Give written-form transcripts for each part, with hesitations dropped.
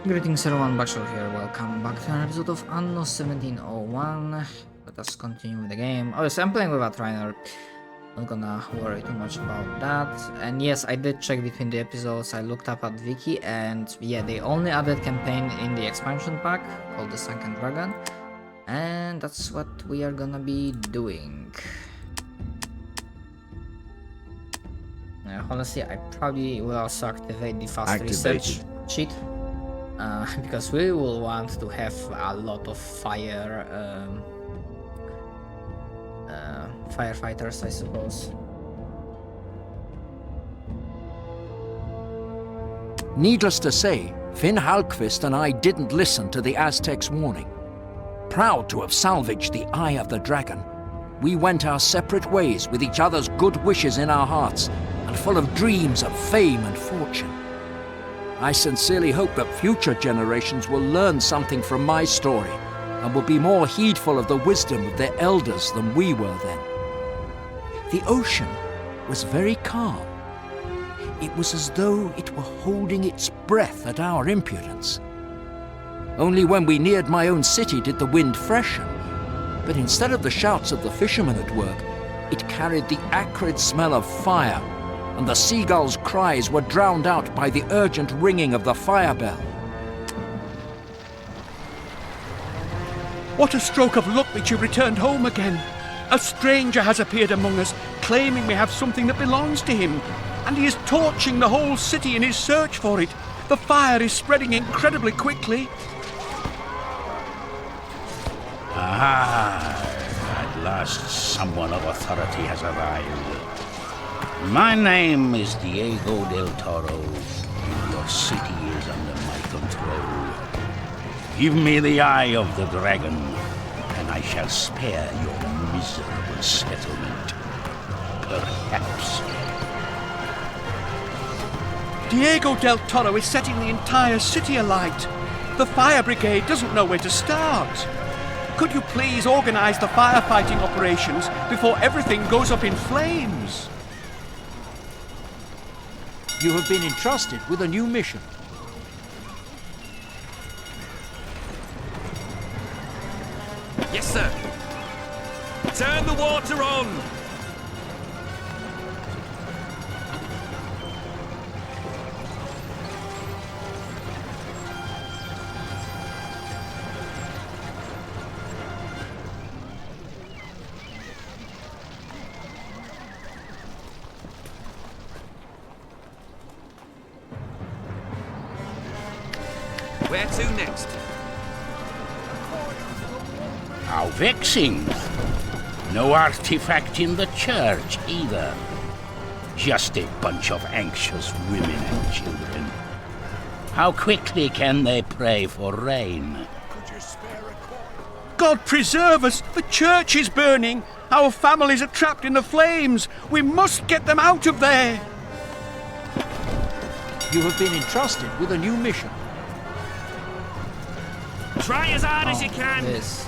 Greetings everyone, Bakshar here, welcome back to an episode of Anno 1701. Let us continue with the game. Obviously I'm playing with a trainer, not gonna worry too much about that. And yes, I did check between the episodes, I looked up at Wiki, and yeah, they only added campaign in the expansion pack, called the Sunken Dragon. And that's what we are gonna be doing. Honestly, I probably will also activate the fast research cheat. Because we will want to have a lot of firefighters, I suppose. Needless to say, Finn Halkvist and I didn't listen to the Aztec's warning. Proud to have salvaged the Eye of the Dragon, we went our separate ways with each other's good wishes in our hearts and full of dreams of fame and fortune. I sincerely hope that future generations will learn something from my story and will be more heedful of the wisdom of their elders than we were then. The ocean was very calm. It was as though it were holding its breath at our impudence. Only when we neared my own city did the wind freshen, but instead of the shouts of the fishermen at work, it carried the acrid smell of fire, and the seagulls' cries were drowned out by the urgent ringing of the fire bell. What a stroke of luck that you returned home again. A stranger has appeared among us, claiming we have something that belongs to him, and he is torching the whole city in his search for it. The fire is spreading incredibly quickly. Ah, at last someone of authority has arrived. My name is Diego del Toro, and your city is under my control. Give me the Eye of the Dragon, and I shall spare your miserable settlement. Perhaps. Diego del Toro is setting the entire city alight. The fire brigade doesn't know where to start. Could you please organize the firefighting operations before everything goes up in flames? You have been entrusted with a new mission. Yes, sir. Turn the water on! Where to next? How vexing. No artifact in the church either. Just a bunch of anxious women and children. How quickly can they pray for rain? God preserve us! The church is burning! Our families are trapped in the flames! We must get them out of there! You have been entrusted with a new mission. Try as hard as you can! This.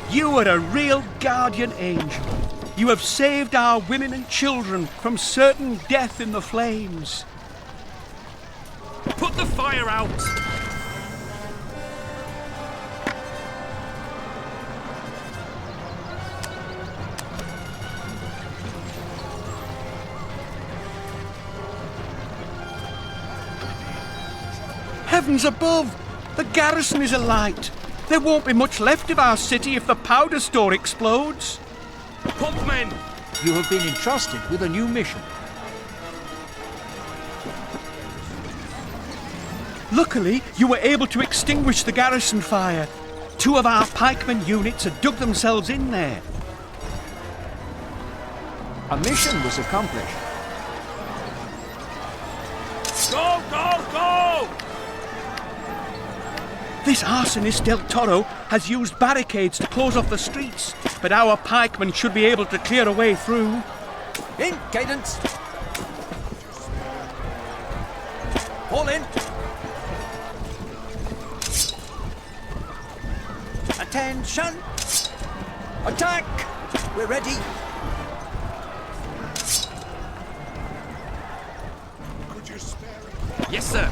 You are a real guardian angel. You have saved our women and children from certain death in the flames. Put the fire out! Heavens above! The garrison is alight. There won't be much left of our city if the powder store explodes. Pumpmen! You have been entrusted with a new mission. Luckily, you were able to extinguish the garrison fire. 2 of our pikemen units had dug themselves in there. A mission was accomplished. Go, go, go! This arsonist Del Toro has used barricades to close off the streets, but our pikemen should be able to clear a way through. In cadence. Fall in. Attention! Attack! We're ready. Yes, sir.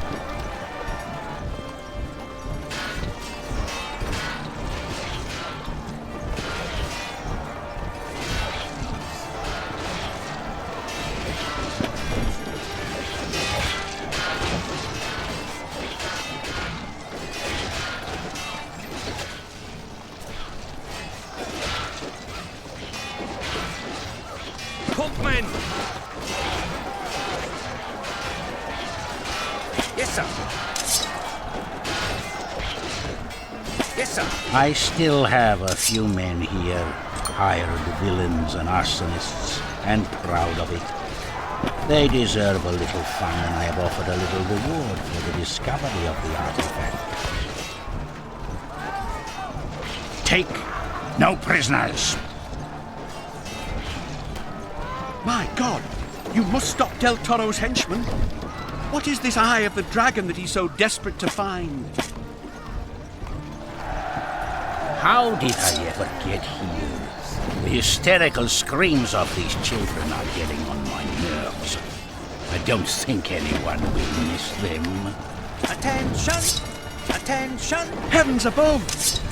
Pumpmen! Yes, sir. Yes, sir. I still have a few men here, hired villains and arsonists, and proud of it. They deserve a little fun, and I have offered a little reward for the discovery of the artifact. Take no prisoners. My God! You must stop Del Toro's henchmen. What is this Eye of the Dragon that he's so desperate to find? How did I ever get here? The hysterical screams of these children are getting on my nerves. I don't think anyone will miss them. Attention! Attention! Heavens above!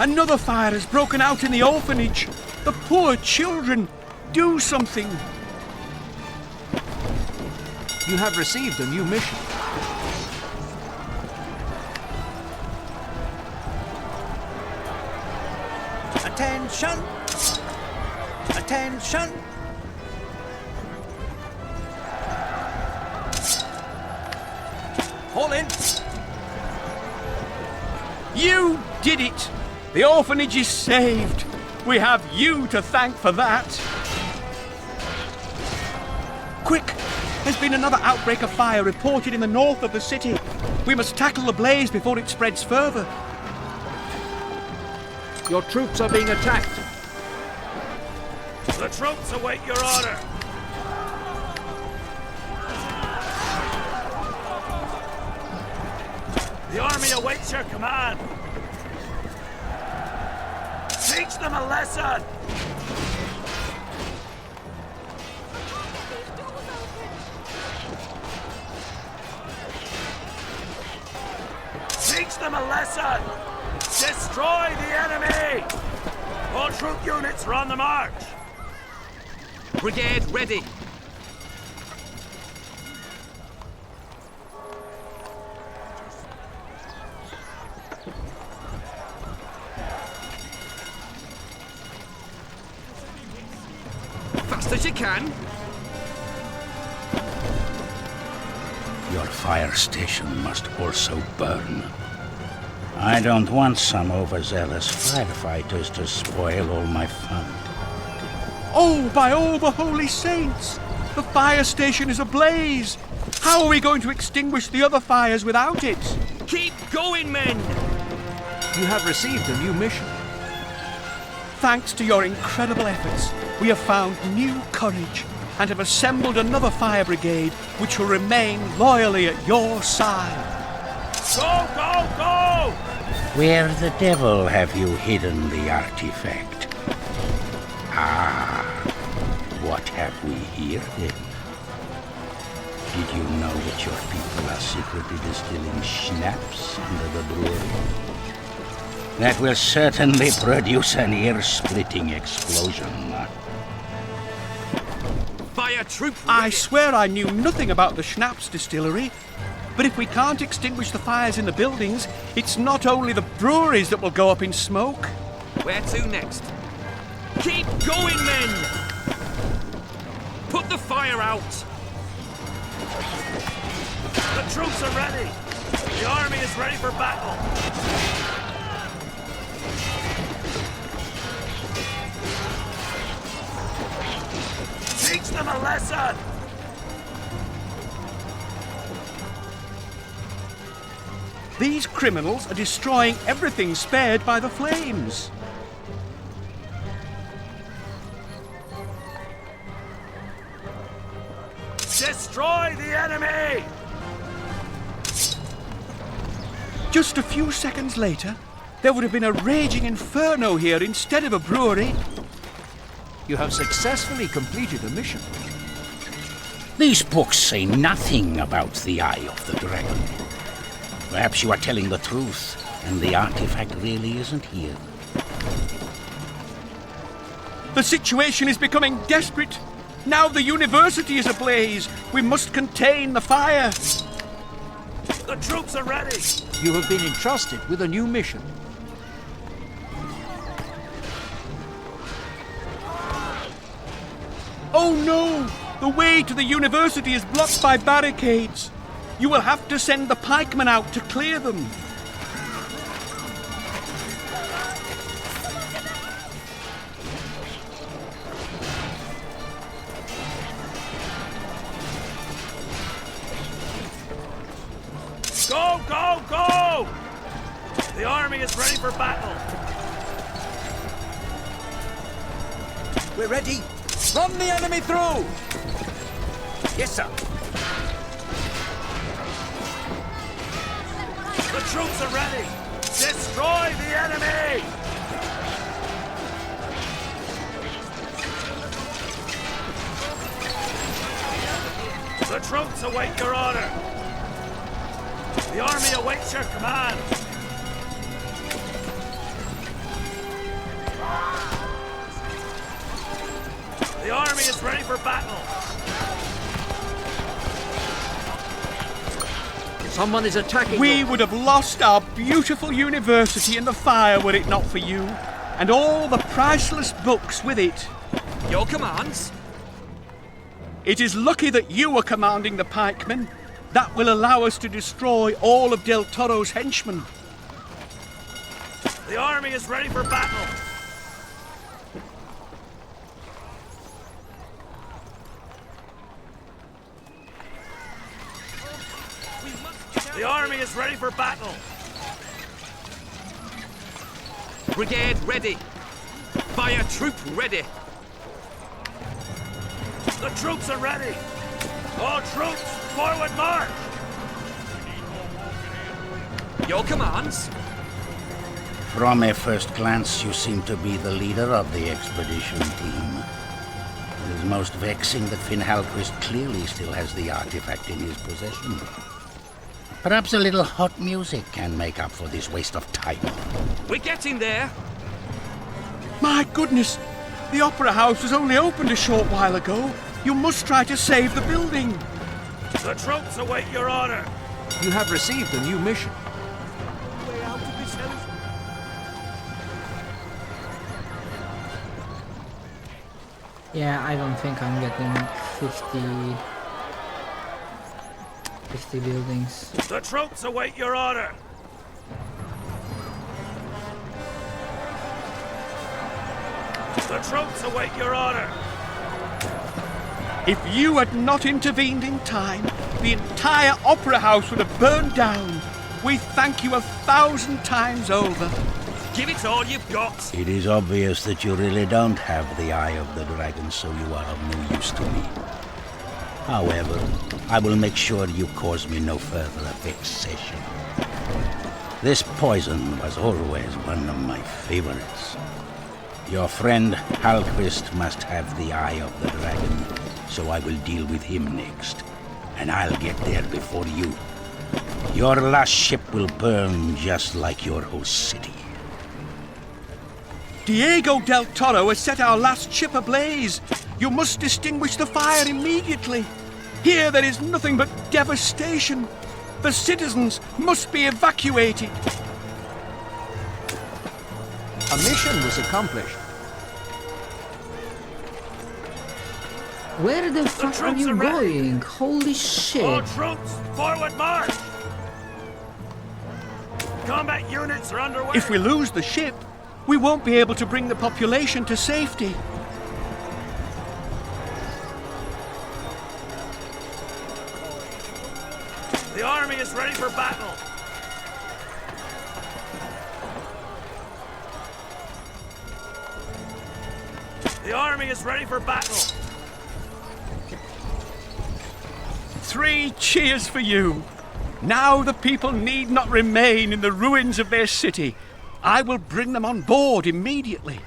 Another fire has broken out in the orphanage. The poor children! Do something! You have received a new mission. Attention! Attention! All in! You did it! The orphanage is saved! We have you to thank for that! Quick! There's been another outbreak of fire reported in the north of the city. We must tackle the blaze before it spreads further. Your troops are being attacked. The troops await your order. The army awaits your command. Teach them a lesson. Teach them a lesson! Destroy the enemy! All troop units are on the march! Brigade ready. Fast as you can. Your fire station must also burn. I don't want some overzealous firefighters to spoil all my fun. Oh, by all the holy saints! The fire station is ablaze! How are we going to extinguish the other fires without it? Keep going, men! You have received a new mission. Thanks to your incredible efforts, we have found new courage and have assembled another fire brigade which will remain loyally at your side. Go, go, go! Where the devil have you hidden the artifact? Ah, what have we here then? Did you know that your people are secretly distilling schnapps under the brewery? That will certainly produce an ear-splitting explosion. Fire troop! I swear I knew nothing about the Schnapps distillery. But if we can't extinguish the fires in the buildings, it's not only the breweries that will go up in smoke. Where to next? Keep going, men! Put the fire out! The troops are ready! The army is ready for battle! Teach them a lesson! These criminals are destroying everything spared by the flames. Destroy the enemy! Just a few seconds later, there would have been a raging inferno here instead of a brewery. You have successfully completed a mission. These books say nothing about the Eye of the Dragon. Perhaps you are telling the truth, and the artifact really isn't here. The situation is becoming desperate. Now the university is ablaze. We must contain the fire. The troops are ready! You have been entrusted with a new mission. Oh no! The way to the university is blocked by barricades. You will have to send the pikemen out to clear them. Go, go, go! The army is ready for battle. We're ready. Run the enemy through! Yes, sir. The troops are ready. Destroy the enemy! The troops await your order. The army awaits your command. The army is ready for battle. Someone is attacking. We would have lost our beautiful university in the fire were it not for you, and all the priceless books with it. Your commands? It is lucky that you are commanding the pikemen. That will allow us to destroy all of Del Toro's henchmen. The army is ready for battle. The army is ready for battle. Brigade ready. Fire troop ready. The troops are ready. All troops, forward march. Your commands? From a first glance, you seem to be the leader of the expedition team. It is most vexing that Finn Halquist clearly still has the artifact in his possession. Perhaps a little hot music can make up for this waste of time. We're getting there. My goodness! The Opera House was only opened a short while ago. You must try to save the building. The troops await your order. You have received a new mission. Way out of this house. Yeah, I don't think I'm getting 50 buildings. The troops await your order. The troops await your order. If you had not intervened in time, the entire Opera House would have burned down. We thank you 1,000 times over. Give it all you've got. It is obvious that you really don't have the Eye of the Dragon, so you are of no use to me. However, I will make sure you cause me no further vexation. This poison was always one of my favorites. Your friend Halquist must have the Eye of the Dragon, so I will deal with him next. And I'll get there before you. Your last ship will burn just like your host city. Diego Del Toro has set our last ship ablaze. You must extinguish the fire immediately. Here there is nothing but devastation. The citizens must be evacuated. A mission was accomplished. Where the fuck are troops you are ready. going? Holy All shit. troops, forward march. Combat units are underway. If we lose the ship, we won't be able to bring the population to safety. The army is ready for battle. The army is ready for battle. 3 cheers for you. Now the people need not remain in the ruins of their city. I will bring them on board immediately.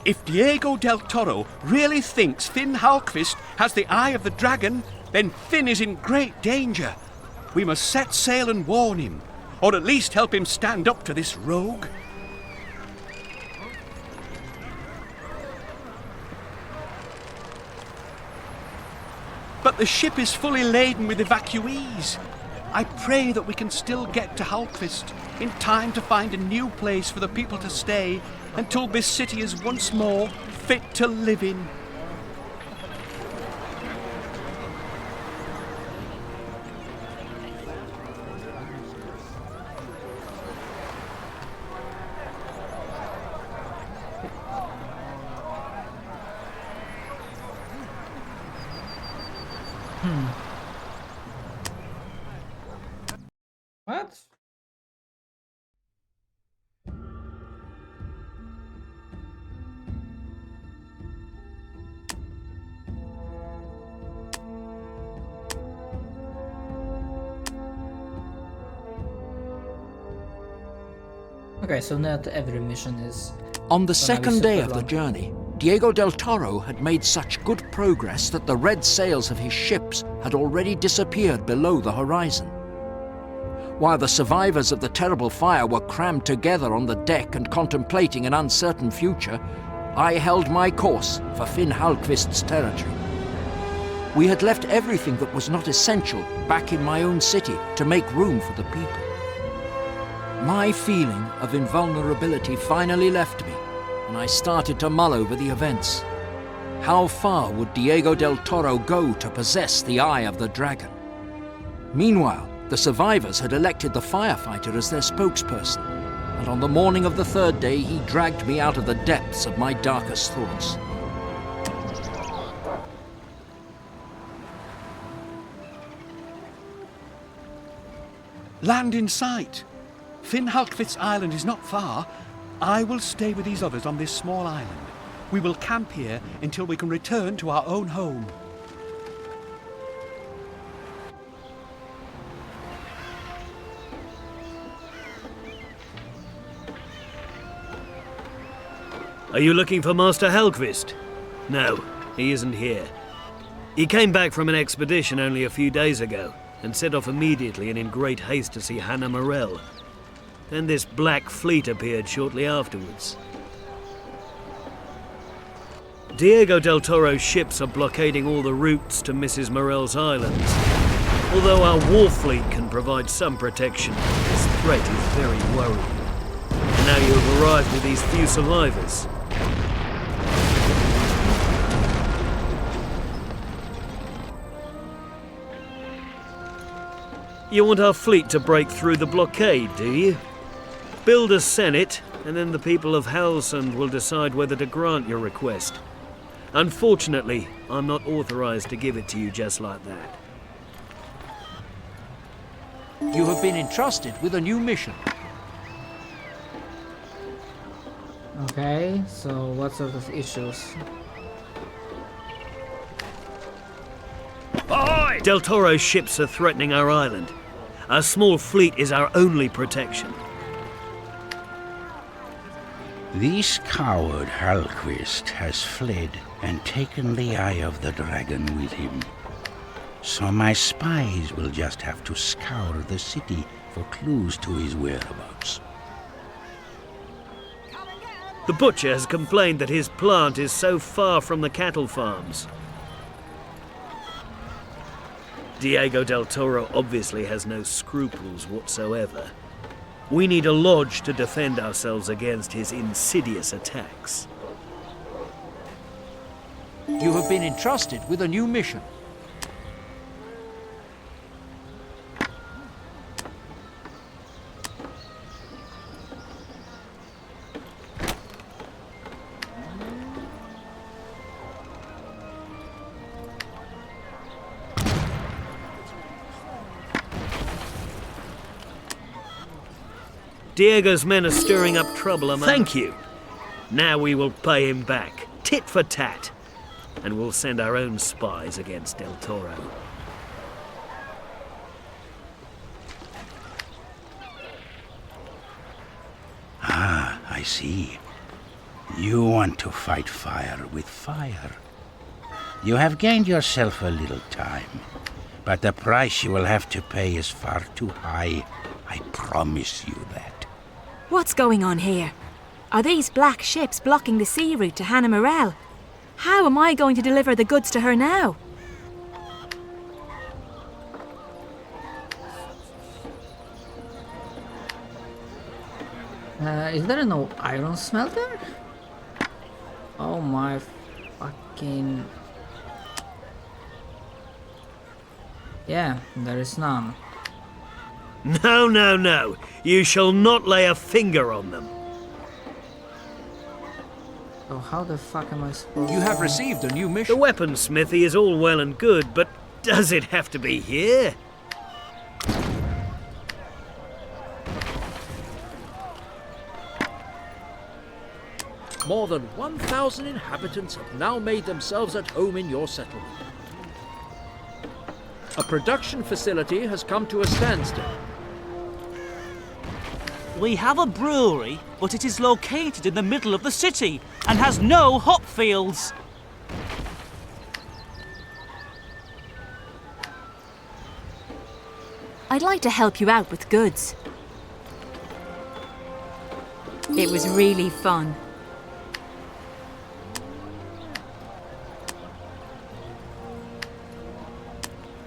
If Diego del Toro really thinks Finn Halkvist has the Eye of the Dragon, then Finn is in great danger. We must set sail and warn him, or at least help him stand up to this rogue. But the ship is fully laden with evacuees. I pray that we can still get to Halkvist in time to find a new place for the people to stay until this city is once more fit to live in. What? Okay, so not every mission is... On the be second day super of the long. journey, Diego del Toro had made such good progress that the red sails of his ships had already disappeared below the horizon. While the survivors of the terrible fire were crammed together on the deck and contemplating an uncertain future, I held my course for Finn Halkvist's territory. We had left everything that was not essential back in my own city to make room for the people. My feeling of invulnerability finally left me, and I started to mull over the events. How far would Diego del Toro go to possess the Eye of the Dragon? Meanwhile, the survivors had elected the firefighter as their spokesperson, and on the morning of the third day he dragged me out of the depths of my darkest thoughts. Land in sight. Finn Halkvist's island is not far. I will stay with these others on this small island. We will camp here until we can return to our own home. Are you looking for Master Helgvist? No, he isn't here. He came back from an expedition only a few days ago and set off immediately and in great haste to see Hannah Morell. Then this black fleet appeared shortly afterwards. Diego del Toro's ships are blockading all the routes to Mrs. Morell's islands. Although our war fleet can provide some protection, this threat is very worrying. And now you have arrived with these few survivors. You want our fleet to break through the blockade, do you? Build a senate, and then the people of Halsund will decide whether to grant your request. Unfortunately, I'm not authorized to give it to you just like that. You have been entrusted with a new mission. Okay, so what sort of issues? Ahoy! Del Toro's ships are threatening our island. Our small fleet is our only protection. This coward Halkvist has fled and taken the Eye of the Dragon with him. So my spies will just have to scour the city for clues to his whereabouts. The butcher has complained that his plant is so far from the cattle farms. Diego del Toro obviously has no scruples whatsoever. We need a lodge to defend ourselves against his insidious attacks. You have been entrusted with a new mission. Diego's men are stirring up trouble among... Thank you. Now we will pay him back, tit for tat. And we'll send our own spies against Del Toro. Ah, I see. You want to fight fire with fire. You have gained yourself a little time, but the price you will have to pay is far too high. I promise you that. What's going on here? Are these black ships blocking the sea route to Hannah Morel? How am I going to deliver the goods to her now? Is there no iron smelter? Oh my fucking... Yeah, there is none. No, no, no. You shall not lay a finger on them. So how the fuck am I supposed You to... have received a new The mission. weaponsmithy is all well and good, but does it have to be here? More than 1,000 inhabitants have now made themselves at home in your settlement. A production facility has come to a standstill. We have a brewery, but it is located in the middle of the city and has no hop fields. I'd like to help you out with goods. It was really fun.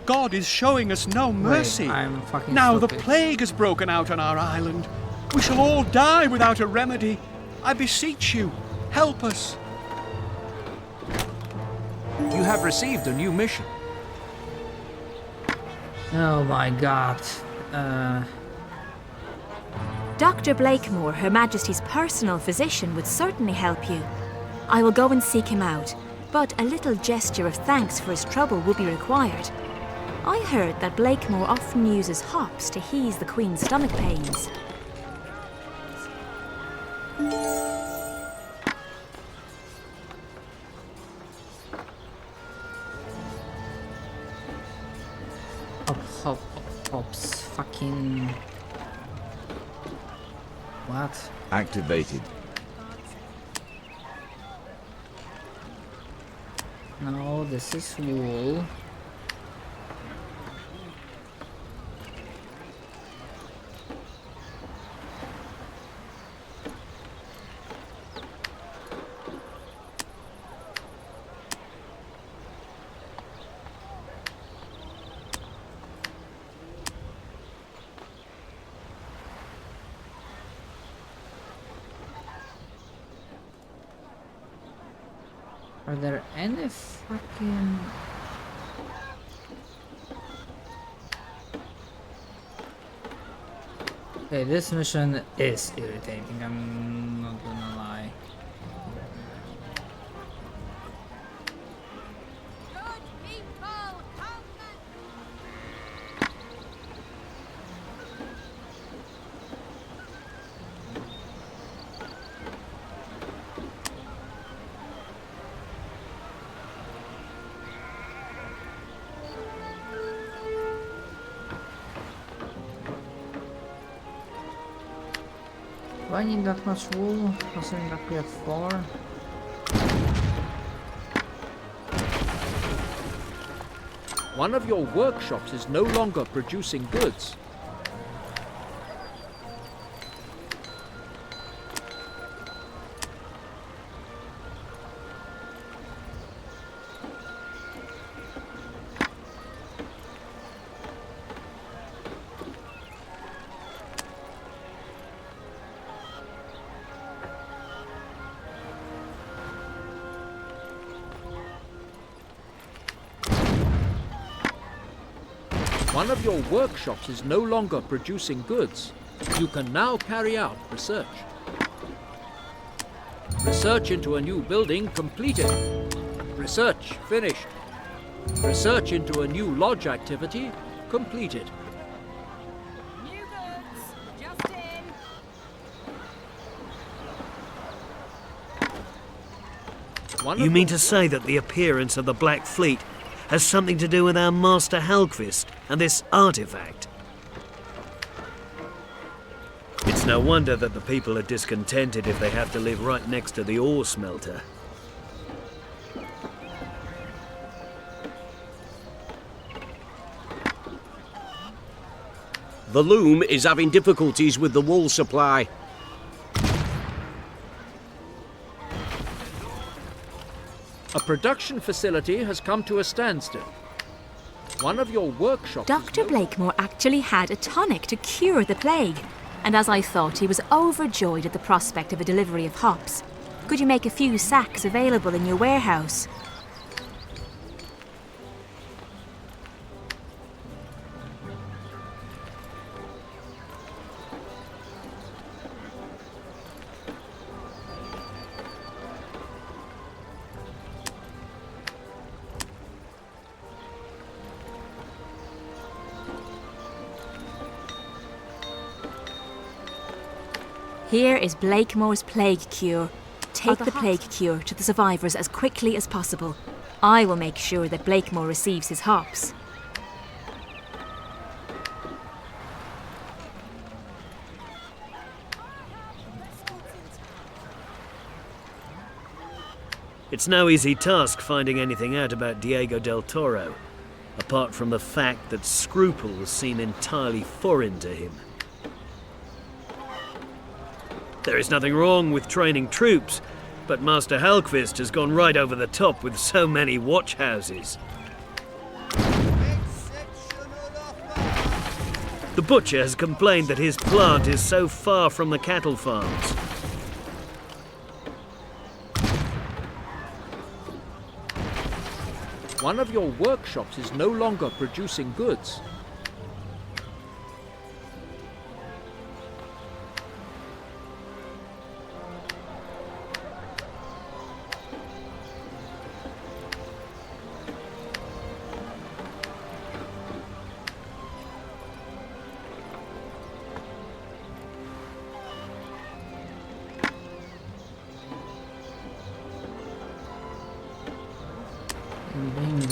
God is showing us no mercy. I'm fucking Now the stupid. plague has broken out on our island. We shall all die without a remedy. I beseech you, help us. You have received a new mission. Oh my god. Dr. Blakemore, Her Majesty's personal physician, would certainly help you. I will go and seek him out, but a little gesture of thanks for his trouble will be required. I heard that Blakemore often uses hops to ease the Queen's stomach pains. Hops. Fucking... What? Activated. No, this is wool. Are there any fucking... Okay, this mission is irritating, I'm not gonna lie. Do I need that much wool? Considering that we have 4. One of your workshops is no longer producing goods. One of your workshops is no longer producing goods. You can now carry out research. Research into a new building completed. Research finished. Research into a new lodge activity completed. New goods, just in. You mean to say that the appearance of the Black Fleet has something to do with our Master Halkvist and this artifact? It's It's no wonder that the people are discontented if they have to live right next to the ore smelter. The loom is having difficulties with the wool supply. A production facility has come to a standstill. One of your workshops... Dr. Blakemore actually had a tonic to cure the plague, and as I thought, he was overjoyed at the prospect of a delivery of hops. Could you make a few sacks available in your warehouse? Here is Blakemore's plague cure. Take the plague cure to the survivors as quickly as possible. I will make sure that Blakemore receives his hops. It's no easy task finding anything out about Diego del Toro, apart from the fact that scruples seem entirely foreign to him. There is nothing wrong with training troops, but Master Halkvist has gone right over the top with so many watch houses. The butcher has complained that his plant is so far from the cattle farms. One of your workshops is no longer producing goods.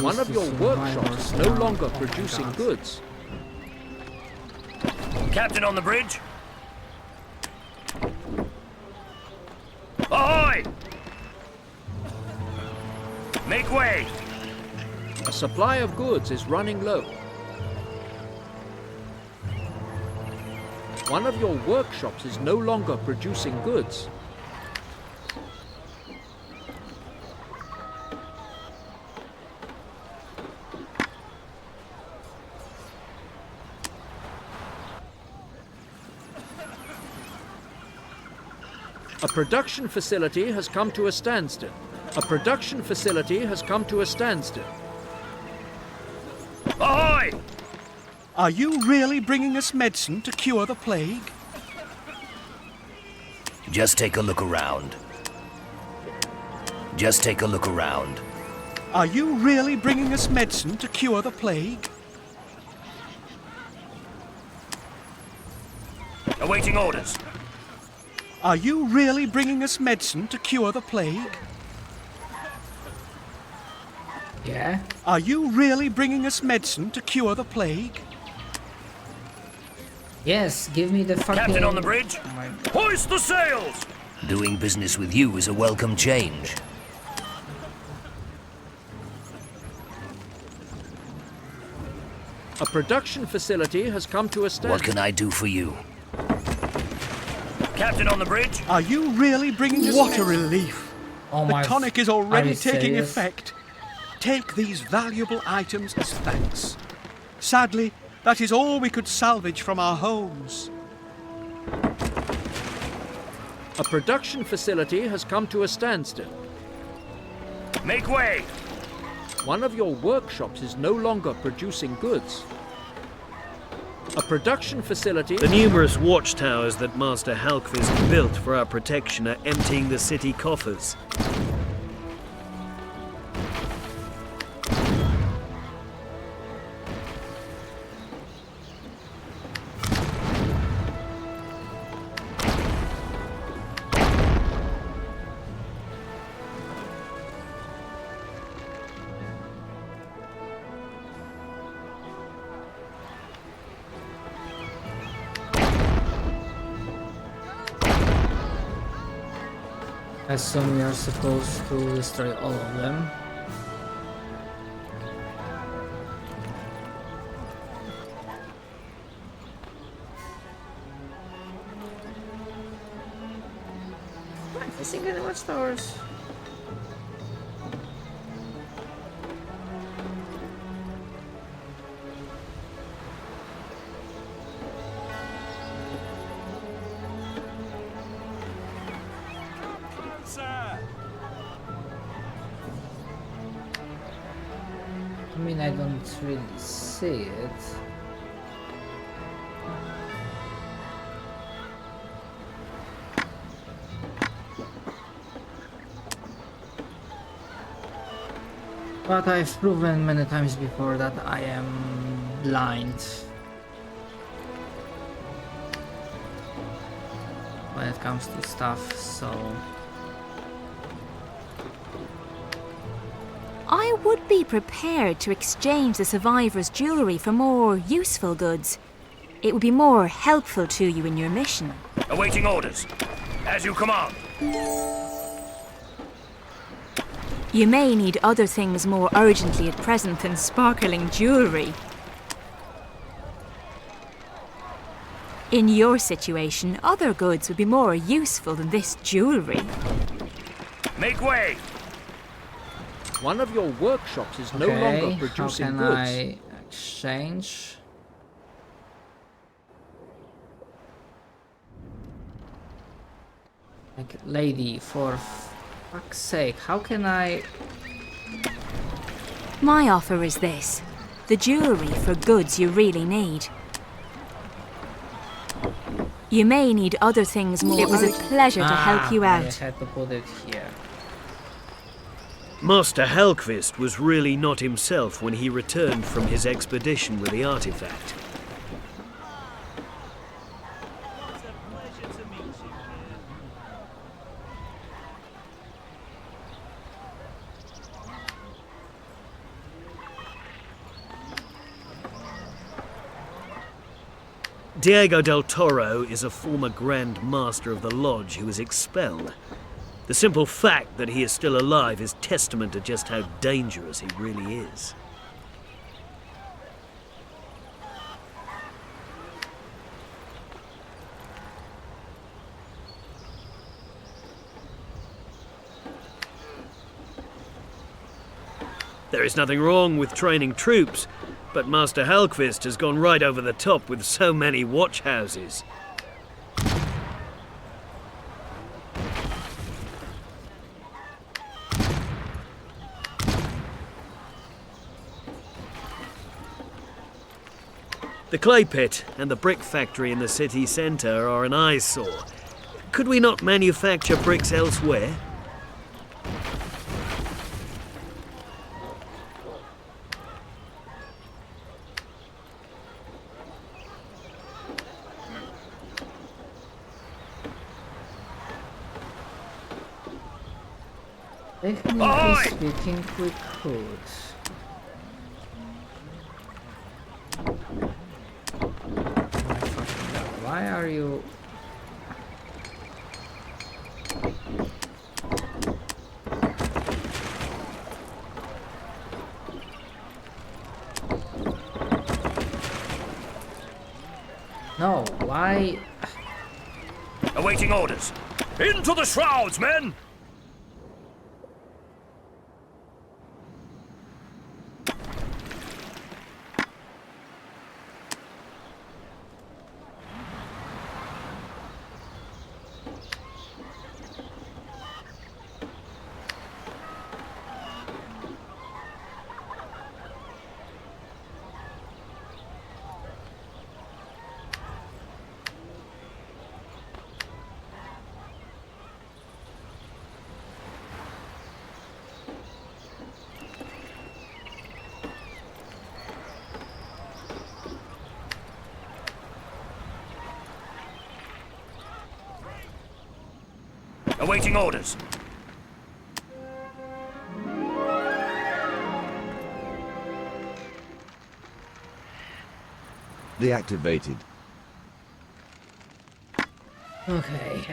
One of your workshops is no longer producing goods. Captain on the bridge? Ahoy! Make way! A supply of goods is running low. One of your workshops is no longer producing goods. A production facility has come to a standstill. A production facility has come to a standstill. Ahoy! Are you really bringing us medicine to cure the plague? Just take a look around. Just take a look around. Are you really bringing us medicine to cure the plague? Awaiting orders. Are you really bringing us medicine to cure the plague? Yeah? Are you really bringing us medicine to cure the plague? Yes, give me the fucking... Captain on the bridge? Oh my God. Hoist the sails! Doing business with you is a welcome change. A production facility has come to a standstill. What can I do for you? Captain on the bridge? Are you really bringing us What a relief! Oh The my... tonic is Are already you taking serious? effect. Take these valuable items as thanks. Sadly, that is all we could salvage from our homes. A production facility has come to a standstill. Make way! One of your workshops is no longer producing goods. A production facility... The numerous watchtowers that Master Halkvist built for our protection are emptying the city coffers. I assume we are supposed to destroy all of them. I think any watchtowers. I mean, I don't really see it. But I've proven many times before that I am blind when it comes to stuff, so... I would be prepared to exchange the survivor's jewelry for more useful goods. It would be more helpful to you in your mission. Awaiting orders. As you command. You may need other things more urgently at present than sparkling jewelry. In your situation, other goods would be more useful than this jewelry. Make way! One of your workshops is no Okay, longer producing how can goods. I exchange? Like, lady, for fuck's sake, how can I... My offer is this. The jewelry for goods you really need. You may need other things more. It was a pleasure to help you I out. had to put it here. Master Helquist was really not himself when he returned from his expedition with the artifact. It's a pleasure to meet you. Diego del Toro is a former Grand Master of the Lodge who was expelled. The simple fact that he is still alive is testament to just how dangerous he really is. There is nothing wrong with training troops, but Master Helquist has gone right over the top with so many watch houses. The clay pit and the brick factory in the city centre are an eyesore. Could we not manufacture bricks elsewhere? Technically speaking, we could. Why are you... No, why... Awaiting orders. Into the shrouds, men! Awaiting orders. Deactivated. Okay.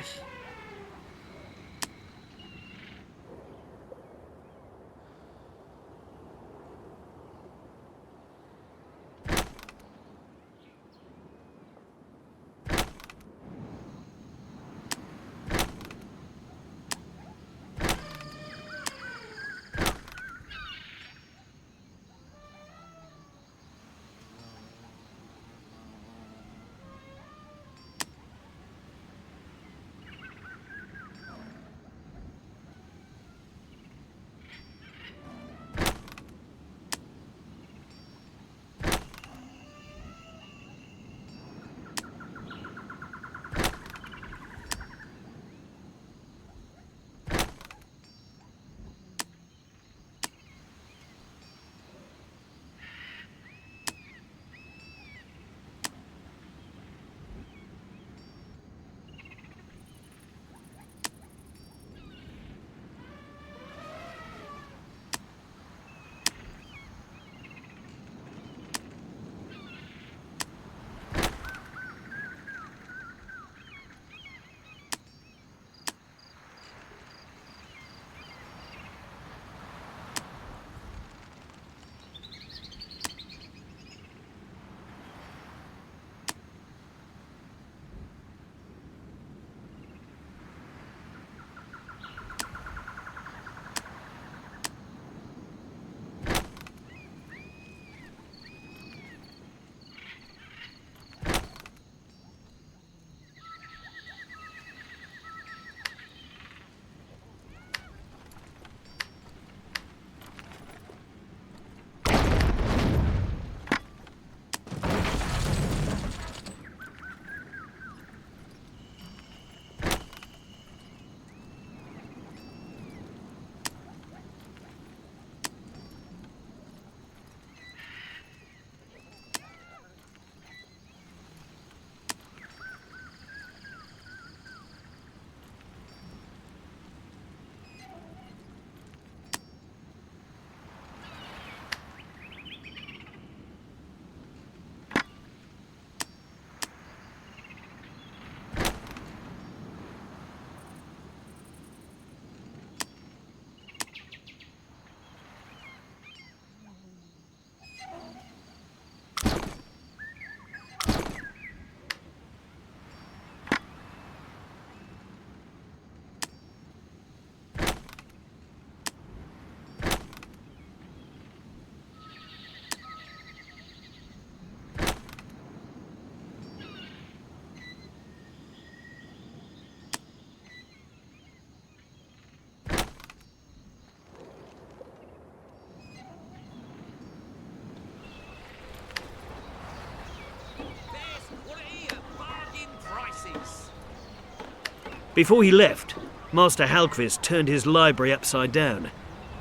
Before he left, Master Halkvist turned his library upside down.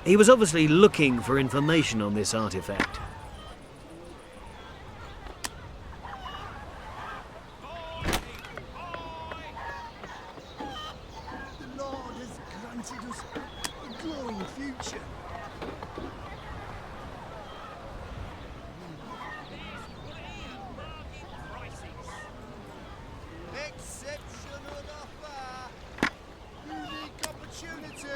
He was obviously looking for information on this artifact. The Lord has granted us a glowing future. Exceptional offer! Unique opportunity!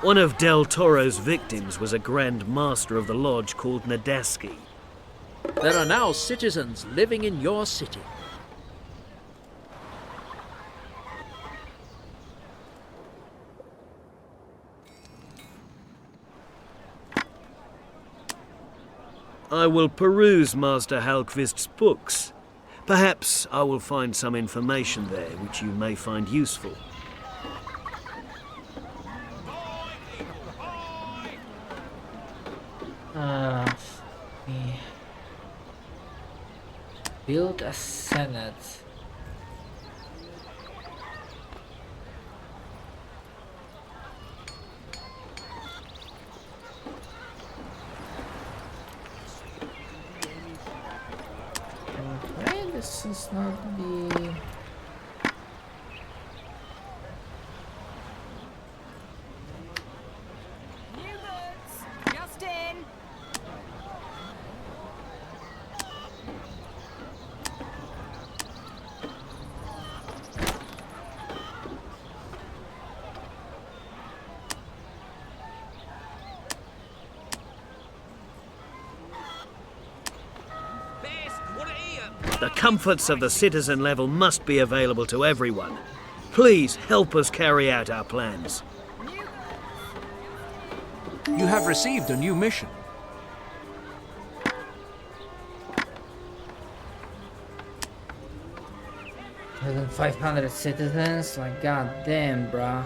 One of Del Toro's victims was a Grand Master of the Lodge called Nadaski. There are now citizens living in your city. I will peruse Master Halkvist's books. Perhaps I will find some information there which you may find useful. Me build a senate. Okay, this is not the. New goods, just in. The comforts of the citizen level must be available to everyone. Please help us carry out our plans. You have received a new mission. More than 500 citizens? Like, god damn, bruh.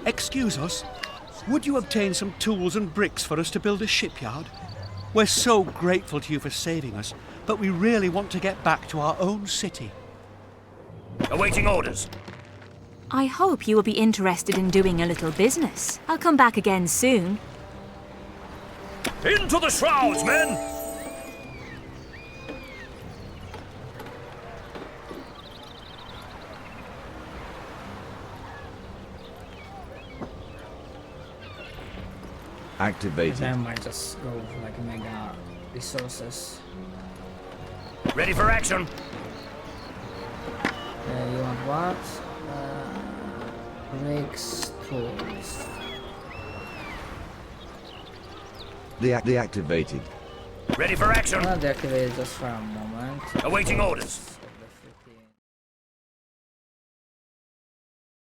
Excuse us, would you obtain some tools and bricks for us to build a shipyard? We're so grateful to you for saving us, but we really want to get back to our own city. Awaiting orders. I hope you will be interested in doing a little business. I'll come back again soon. Into the shrouds, men! Activated. I might just go for like mega resources. Ready for action. You want what? Bricks, tools. Deactivated. Ready for action. I'll deactivate it just for a moment. Awaiting orders.